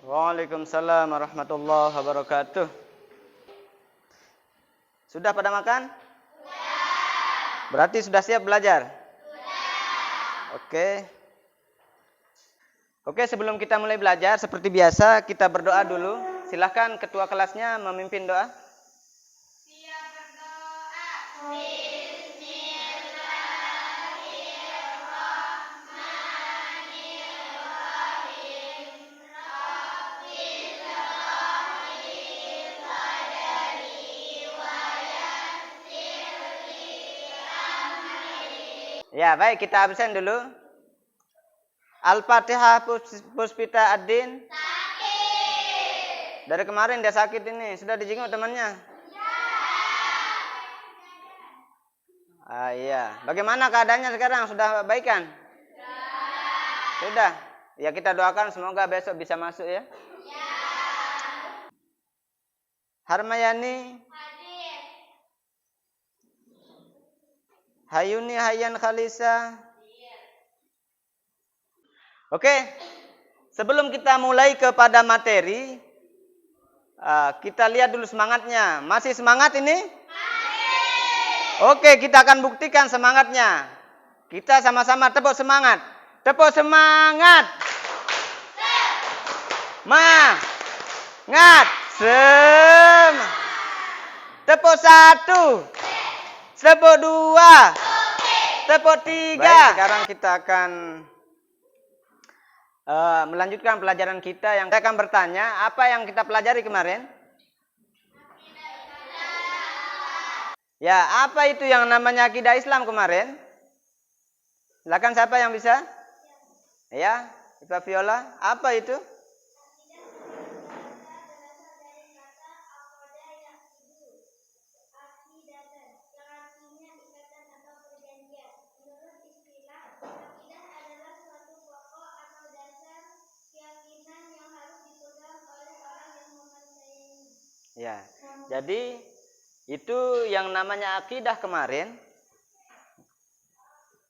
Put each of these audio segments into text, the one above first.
Waalaikumsalam warahmatullahi wabarakatuh. Sudah pada makan? Sudah. Berarti sudah siap belajar? Sudah. Oke, sebelum kita mulai belajar, seperti biasa kita berdoa dulu. Silahkan ketua kelasnya memimpin doa. Siap berdoa. Ya, baik, kita absen dulu. Al-Fatihah Puspita Ad-Din. Sakit. Dari kemarin dia sakit ini. Sudah dijenguk temannya? Ya. Iya. Bagaimana keadaannya sekarang? Sudah baik kan? Sudah. Ya, kita doakan semoga besok bisa masuk ya. Harmayani. Hayuni Hayyan Khalisa. Oke, sebelum kita mulai kepada materi, kita lihat dulu semangatnya. Masih semangat ini? Oke, kita akan buktikan semangatnya. Kita sama-sama tepuk semangat. Tepuk semangat. Semangat. Tepuk 1. Tepuk 2. Tepuk 3. Baik, sekarang kita akan melanjutkan pelajaran kita. Yang saya akan bertanya, apa yang kita pelajari kemarin? Ya, apa itu yang namanya akidah Islam kemarin? Silakan siapa yang bisa? Ya, Ibu Viola, apa itu? Ya, jadi itu yang namanya akidah kemarin.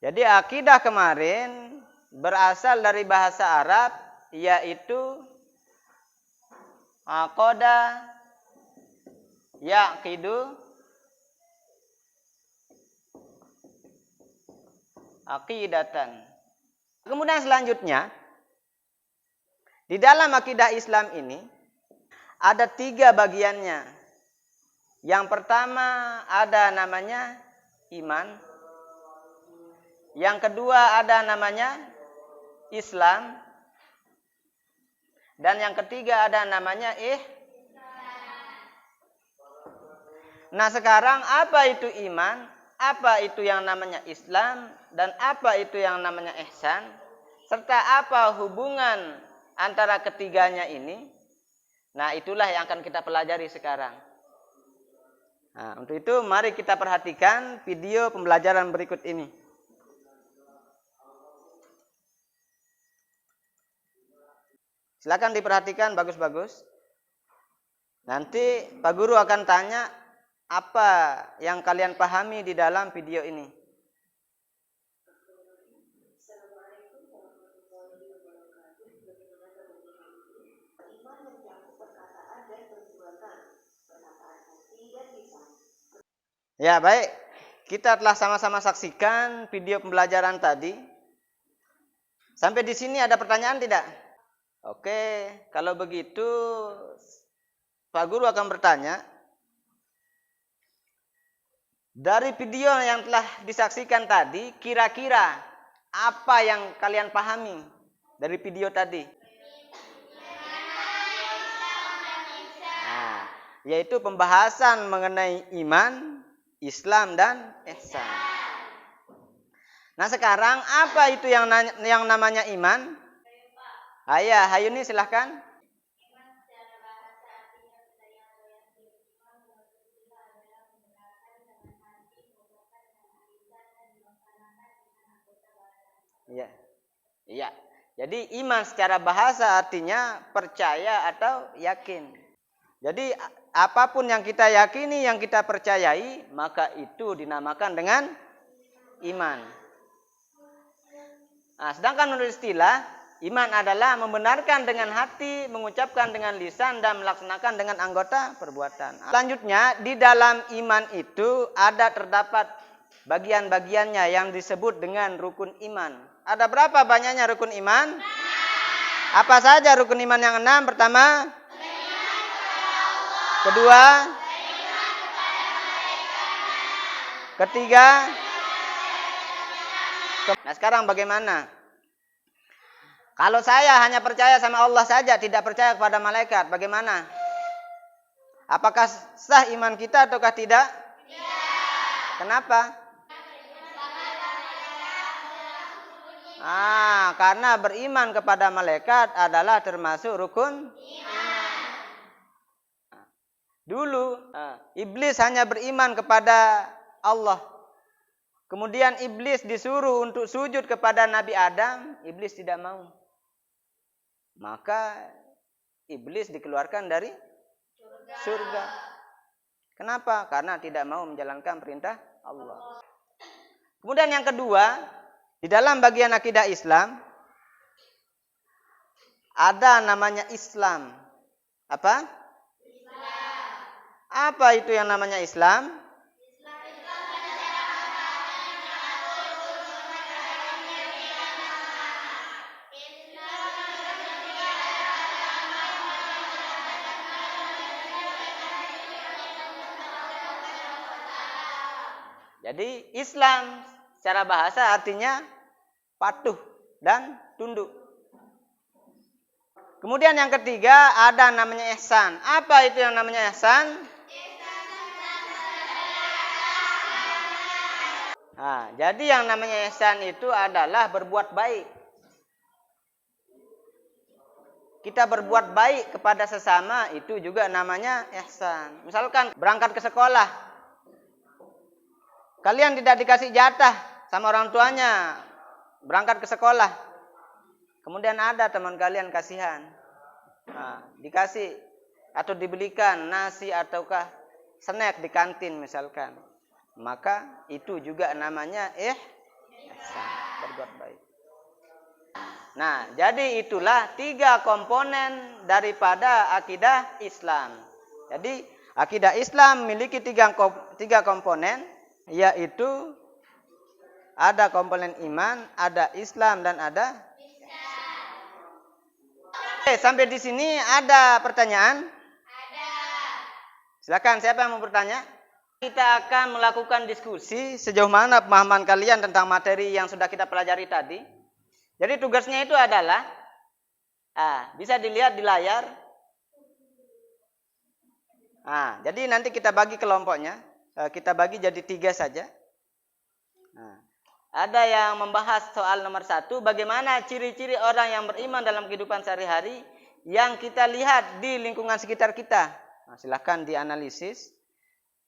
Jadi akidah kemarin berasal dari bahasa Arab, yaitu aqada yaqidu aqidatan. Kemudian selanjutnya, di dalam akidah Islam ini ada 3 bagiannya. Yang pertama ada namanya iman. Yang kedua ada namanya Islam. Dan yang ketiga ada namanya Nah, sekarang apa itu iman? Apa itu yang namanya Islam? Dan apa itu yang namanya ihsan? Serta apa hubungan antara ketiganya ini? Nah, itulah yang akan kita pelajari sekarang. Nah, untuk itu mari kita perhatikan video pembelajaran berikut ini. Silakan diperhatikan bagus-bagus. Nanti Pak Guru akan tanya apa yang kalian pahami di dalam video ini. Ya, baik. Kita telah sama-sama saksikan video pembelajaran tadi. Sampai di sini ada pertanyaan tidak? Oke, kalau begitu Pak Guru akan bertanya. Dari video yang telah disaksikan tadi, kira-kira apa yang kalian pahami dari video tadi? Nah, yaitu pembahasan mengenai iman, Islam dan ihsan. Nah, sekarang apa itu yang namanya iman? Ayah, Hayuni silahkan. Iya. Iya. Jadi iman secara bahasa artinya percaya atau yakin. Jadi apapun yang kita yakini, yang kita percayai, maka itu dinamakan dengan iman. Nah, sedangkan menurut istilah, iman adalah membenarkan dengan hati, mengucapkan dengan lisan, dan melaksanakan dengan anggota perbuatan. Selanjutnya, di dalam iman itu terdapat bagian-bagiannya yang disebut dengan rukun iman. Ada berapa banyaknya rukun iman? Apa saja rukun iman yang 6? Pertama, kedua, ketiga. Nah, sekarang bagaimana? Kalau saya hanya percaya sama Allah saja, tidak percaya kepada malaikat, bagaimana? Apakah sah iman kita ataukah tidak? Tidak. Kenapa? Karena beriman kepada malaikat adalah termasuk rukun iman. Dulu, iblis hanya beriman kepada Allah. Kemudian iblis disuruh untuk sujud kepada Nabi Adam, iblis tidak mau. Maka iblis dikeluarkan dari surga. Kenapa? Karena tidak mau menjalankan perintah Allah. Kemudian yang kedua, di dalam bagian akidah Islam ada namanya Islam. Apa? Islam. Apa itu yang namanya Islam? Jadi Islam secara bahasa artinya patuh dan tunduk. Kemudian yang ketiga ada namanya ihsan. Apa itu yang namanya ihsan? Jadi yang namanya ihsan itu adalah berbuat baik. Kita berbuat baik kepada sesama itu juga namanya ihsan. Misalkan berangkat ke sekolah. Kalian tidak dikasih jatah sama orang tuanya berangkat ke sekolah. Kemudian ada teman kalian kasihan. Dikasih atau dibelikan nasi ataukah snack di kantin misalkan. Maka itu juga namanya ihsan, berbuat baik. Nah, jadi itulah 3 komponen daripada akidah Islam. Jadi akidah Islam memiliki 3 komponen, yaitu ada komponen iman, ada Islam, dan ada ihsan. Oke, sampai di sini ada pertanyaan? Ada. Silakan, siapa yang mau bertanya? Kita akan melakukan diskusi sejauh mana pemahaman kalian tentang materi yang sudah kita pelajari tadi. Jadi tugasnya itu adalah, bisa dilihat di layar. Jadi nanti kita bagi kelompoknya. Kita bagi jadi 3 saja. Ada yang membahas soal nomor 1, bagaimana ciri-ciri orang yang beriman dalam kehidupan sehari-hari yang kita lihat di lingkungan sekitar kita. Silahkan dianalisis.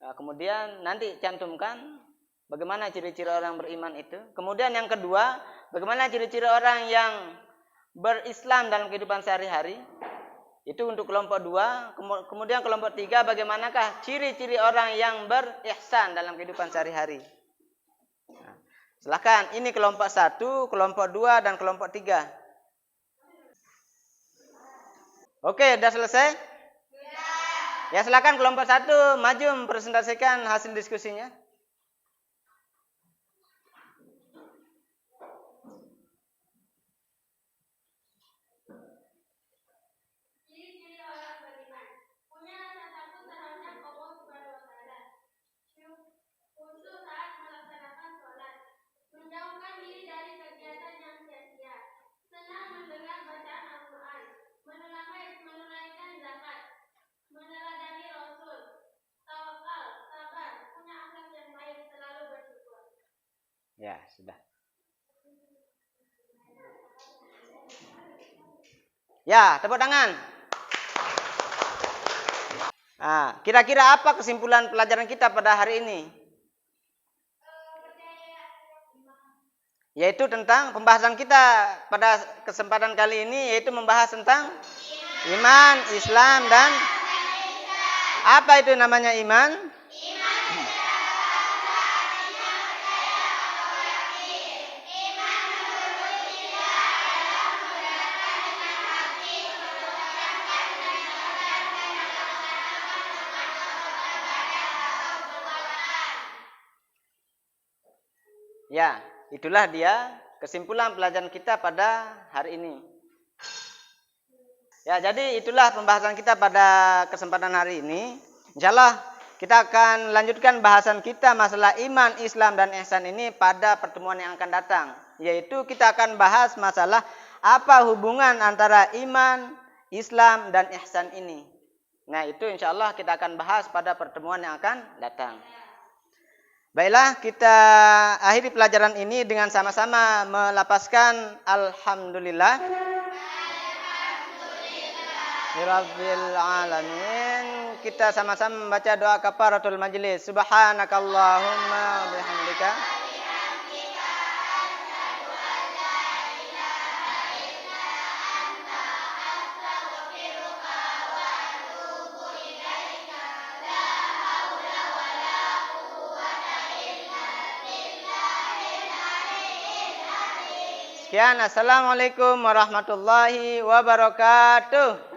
Kemudian nanti cantumkan bagaimana ciri-ciri orang beriman itu. Kemudian yang kedua, bagaimana ciri-ciri orang yang berislam dalam kehidupan sehari-hari. Itu untuk kelompok 2. Kemudian kelompok 3, bagaimanakah ciri-ciri orang yang berihsan dalam kehidupan sehari-hari. Silakan, ini kelompok 1, kelompok 2, dan kelompok 3. Oke, sudah selesai? Ya, silakan kelompok 1 maju mempresentasikan hasil diskusinya. Menjauhkan diri dari kegiatan yang sia-sia, senang mendengar bacaan Al-Quran, menunaikan zakat, meneladani Rasul, tawakal, sabar, punya akhlak yang baik, selalu bersyukur. Ya, sudah. Ya, tepuk tangan. Kira-kira apa kesimpulan pelajaran kita pada hari ini? Yaitu tentang pembahasan kita pada kesempatan kali ini, yaitu membahas tentang iman, Islam, dan apa itu namanya iman? Ya, itulah dia kesimpulan pelajaran kita pada hari ini. Ya, jadi itulah pembahasan kita pada kesempatan hari ini. Insyaallah kita akan lanjutkan bahasan kita masalah iman, Islam, dan ihsan ini pada pertemuan yang akan datang. Yaitu kita akan bahas masalah apa hubungan antara iman, Islam, dan ihsan ini. Nah, itu insyaallah kita akan bahas pada pertemuan yang akan datang. Baiklah, kita akhiri pelajaran ini dengan sama-sama melapaskan Alhamdulillah. Rabbil alamin. Kita sama-sama membaca doa kafaratul majlis. Subhanakallahumma bihamdika. Sekian, assalamualaikum warahmatullahi wabarakatuh.